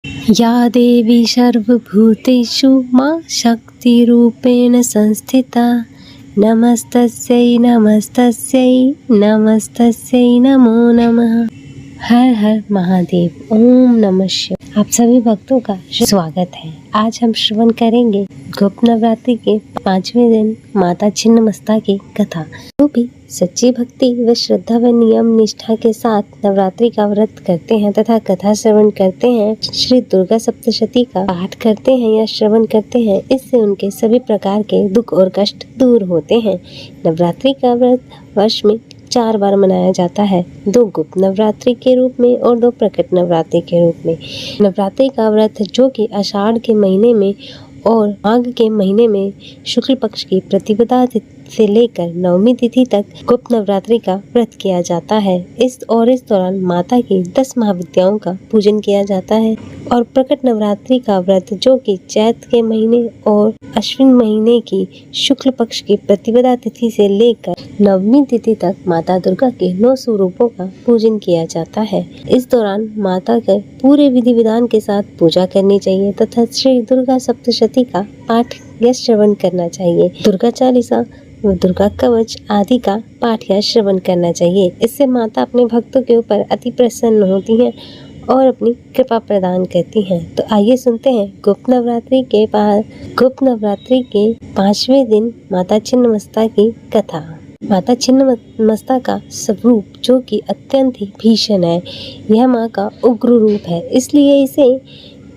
या देवी सर्वभूतेषु मां शक्तिरूपेण संस्थिता नमस्तस्यै नमस्तस्यै नमस्तस्यै नमो नमः। हर हर महादेव। ओम नमः शिवाय। आप सभी भक्तों का स्वागत है। आज हम श्रवण करेंगे गुप्त नवरात्रि के 5वें दिन माता छिन्नमस्ता की कथा। जो भी सच्ची भक्ति व श्रद्धा व नियम निष्ठा के साथ नवरात्रि का व्रत करते हैं तथा कथा श्रवण करते हैं, श्री दुर्गा सप्तशती का पाठ करते हैं या श्रवण करते हैं, इससे उनके सभी प्रकार के दुख और कष्ट दूर होते हैं। नवरात्रि का व्रत वर्ष में 4 बार मनाया जाता है, 2 गुप्त नवरात्रि के रूप में और 2 प्रकट नवरात्रि के रूप में। नवरात्रि का व्रत जो कि आषाढ़ के महीने में और माघ के महीने में शुक्ल पक्ष की प्रतिपदा से लेकर नवमी तिथि तक गुप्त नवरात्रि का व्रत किया जाता है। इस दौरान माता की 10 महाविद्याओं का पूजन किया जाता है। और प्रकट नवरात्रि का व्रत जो कि चैत के महीने और अश्विन महीने की शुक्ल पक्ष की प्रतिपदा तिथि से लेकर नवमी तिथि तक माता दुर्गा के 9 स्वरूपों का पूजन किया जाता है। इस दौरान माता के पूरे विधि विधान के साथ पूजा करनी चाहिए तथा श्री दुर्गा सप्तशती का पाठ या श्रवण करना चाहिए। दुर्गा चालीसा व दुर्गा कवच आदि का पाठ या श्रवण करना चाहिए। इससे माता अपने भक्तों के ऊपर अति प्रसन्न होती हैं और अपनी कृपा प्रदान करती हैं। तो आइए सुनते हैं गुप्त नवरात्रि के 5वें दिन माता छिन्नमस्ता की कथा। माता छिन्नमस्ता का स्वरूप जो कि अत्यंत ही भीषण है, यह माँ का उग्र रूप है, इसलिए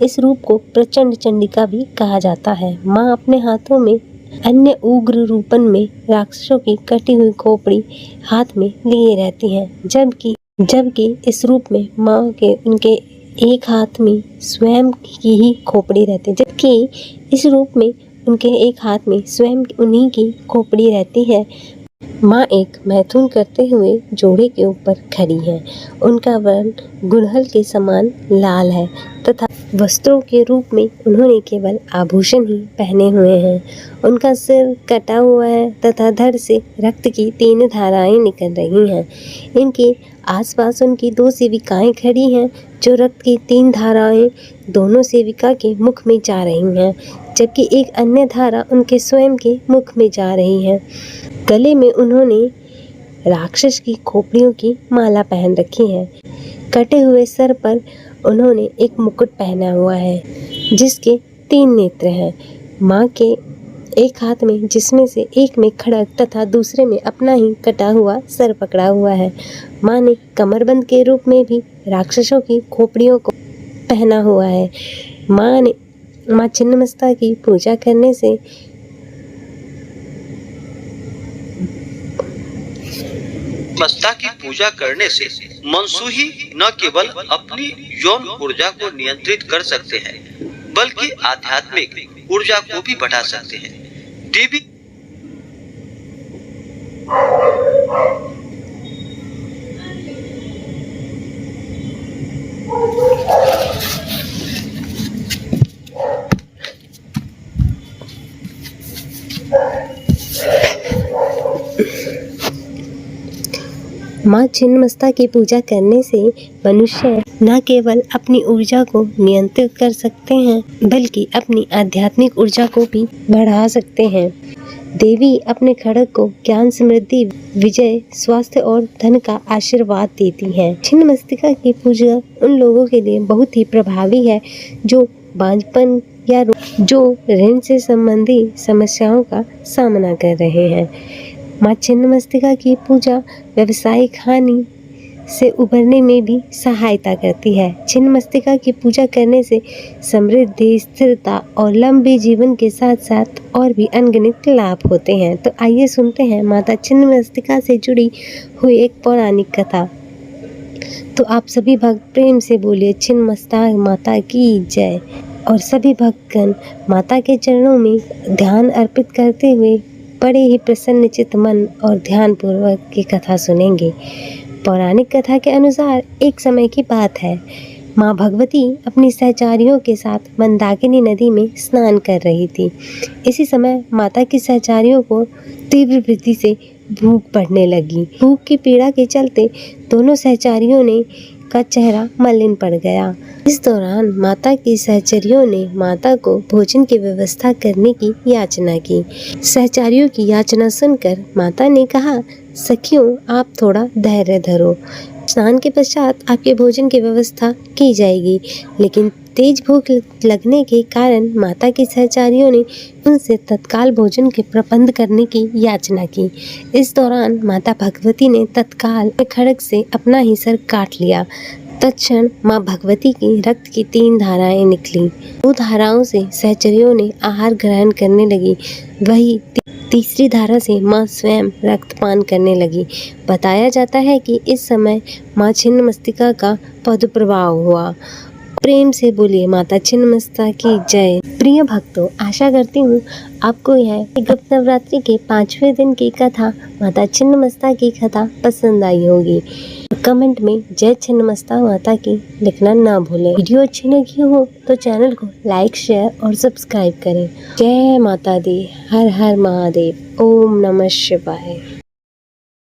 इस रूप को प्रचंड चंडिका भी कहा जाता है। माँ अपने हाथों में अन्य उग्र रूपन में राक्षसों की कटी हुई खोपड़ी हाथ में लिए रहती हैं, जबकि इस रूप में माँ के उनके एक हाथ में स्वयं की ही खोपड़ी रहती है, जबकि इस रूप में उनके एक हाथ में स्वयं उन्हीं की खोपड़ी रहती है। माँ एक मैथुन करते हुए जोड़े के ऊपर खड़ी है। उनका वर्ण गुड़हल के समान लाल है तथा वस्त्रों के रूप में उन्होंने केवल आभूषण ही पहने हुए हैं। उनका सिर कटा हुआ है तथा धड़ से रक्त की 3 धाराएं निकल रही हैं। इनके आसपास उनकी 2 सेविकाएं खड़ी हैं, जो रक्त की 3 धाराएं दोनों सेविका के मुख में जा रही हैं, जबकि एक अन्य धारा उनके स्वयं के मुख में जा रही है। गले में उन्होंने राक्षस की खोपड़ियों की माला पहन रखी है। कटे हुए सर पर उन्होंने एक मुकुट पहना हुआ है, जिसके 3 नेत्र हैं। माँ के एक हाथ में, जिसमें से एक में खड्ग तथा दूसरे में अपना ही कटा हुआ सर पकड़ा हुआ है। माँ ने कमरबंद के रूप में भी राक्षसों की खोपड़ियों को पहना हुआ है। माँ छिन्नमस्ता की पूजा करने से मस्ता की पूजा करने से मनसूही न केवल अपनी यौन ऊर्जा को नियंत्रित कर सकते हैं, बल्कि आध्यात्मिक ऊर्जा को भी बढ़ा सकते हैं। देवी माँ छिन्नमस्ता की पूजा करने से मनुष्य न केवल अपनी ऊर्जा को नियंत्रित कर सकते हैं, बल्कि अपनी आध्यात्मिक ऊर्जा को भी बढ़ा सकते हैं। देवी अपने खड्ग को ज्ञान, समृद्धि, विजय, स्वास्थ्य और धन का आशीर्वाद देती है। छिन्नमस्तिका की पूजा उन लोगों के लिए बहुत ही प्रभावी है जो बांझपन या जो ऋण से संबंधित समस्याओं का सामना कर रहे हैं। माँ छिन्नमस्तिका की पूजा व्यावसायिक हानि से उबरने में भी सहायता करती है। छिन्नमस्तिका की पूजा करने से समृद्धि, स्थिरता और लंबे जीवन के साथ साथ और भी अनगिनत लाभ होते हैं। तो आइए सुनते हैं माता छिन्नमस्तिका से जुड़ी हुई एक पौराणिक कथा। तो आप सभी भक्त प्रेम से बोलिए छिन्नमस्ता माता की जय। और सभी भक्तगण माता के चरणों में ध्यान अर्पित करते हुए बड़े ही प्रसन्न चित्त मन और ध्यान पूर्वक की कथा सुनेंगे। पौराणिक कथा के अनुसार एक समय की बात है, माँ भगवती अपनी सहचारियों के साथ मंदाकिनी नदी में स्नान कर रही थी। इसी समय माता की सहचारियों को तीव्र वृद्धि से भूख बढ़ने लगी। भूख की पीड़ा के चलते दोनों सहचारियों ने का चेहरा मलिन पड़ गया। इस दौरान माता की सहचरियों ने माता को भोजन की व्यवस्था करने की याचना की। सहचरियों की याचना सुनकर माता ने कहा, सखियों, आप थोड़ा धैर्य धरो। स्नान के पश्चात आपके भोजन की व्यवस्था की जाएगी। लेकिन तेज भूख लगने के कारण माता की सहचरियों ने उनसे तत्काल भोजन के प्रबंध करने की याचना की। इस दौरान माता भगवती ने तत्काल खड्ग से अपना ही सर काट लिया। तत्क्षण माँ भगवती की रक्त की 3 धाराएं निकली। 2 धाराओं से सहचरियों ने आहार ग्रहण करने लगी। वही तीसरी धारा से माँ स्वयं रक्तपान करने लगी। बताया जाता है कि इस समय माँ छिन्नमस्तिका का पदप्रवाह हुआ। प्रेम से बोलिए माता छिन्नमस्तिका की जय। प्रिय भक्तों, आशा करती हूँ आपको यह गुप्त नवरात्रि के 5वें दिन की कथा, माता छिन्नमस्तिका की कथा पसंद आई होगी। कमेंट में जय छिन्नमस्तिका माता की लिखना ना भूलें। वीडियो अच्छी लगी हो तो चैनल को लाइक, शेयर और सब्सक्राइब करें। जय माता दी। हर हर महादेव। ओम नमः शिवाय।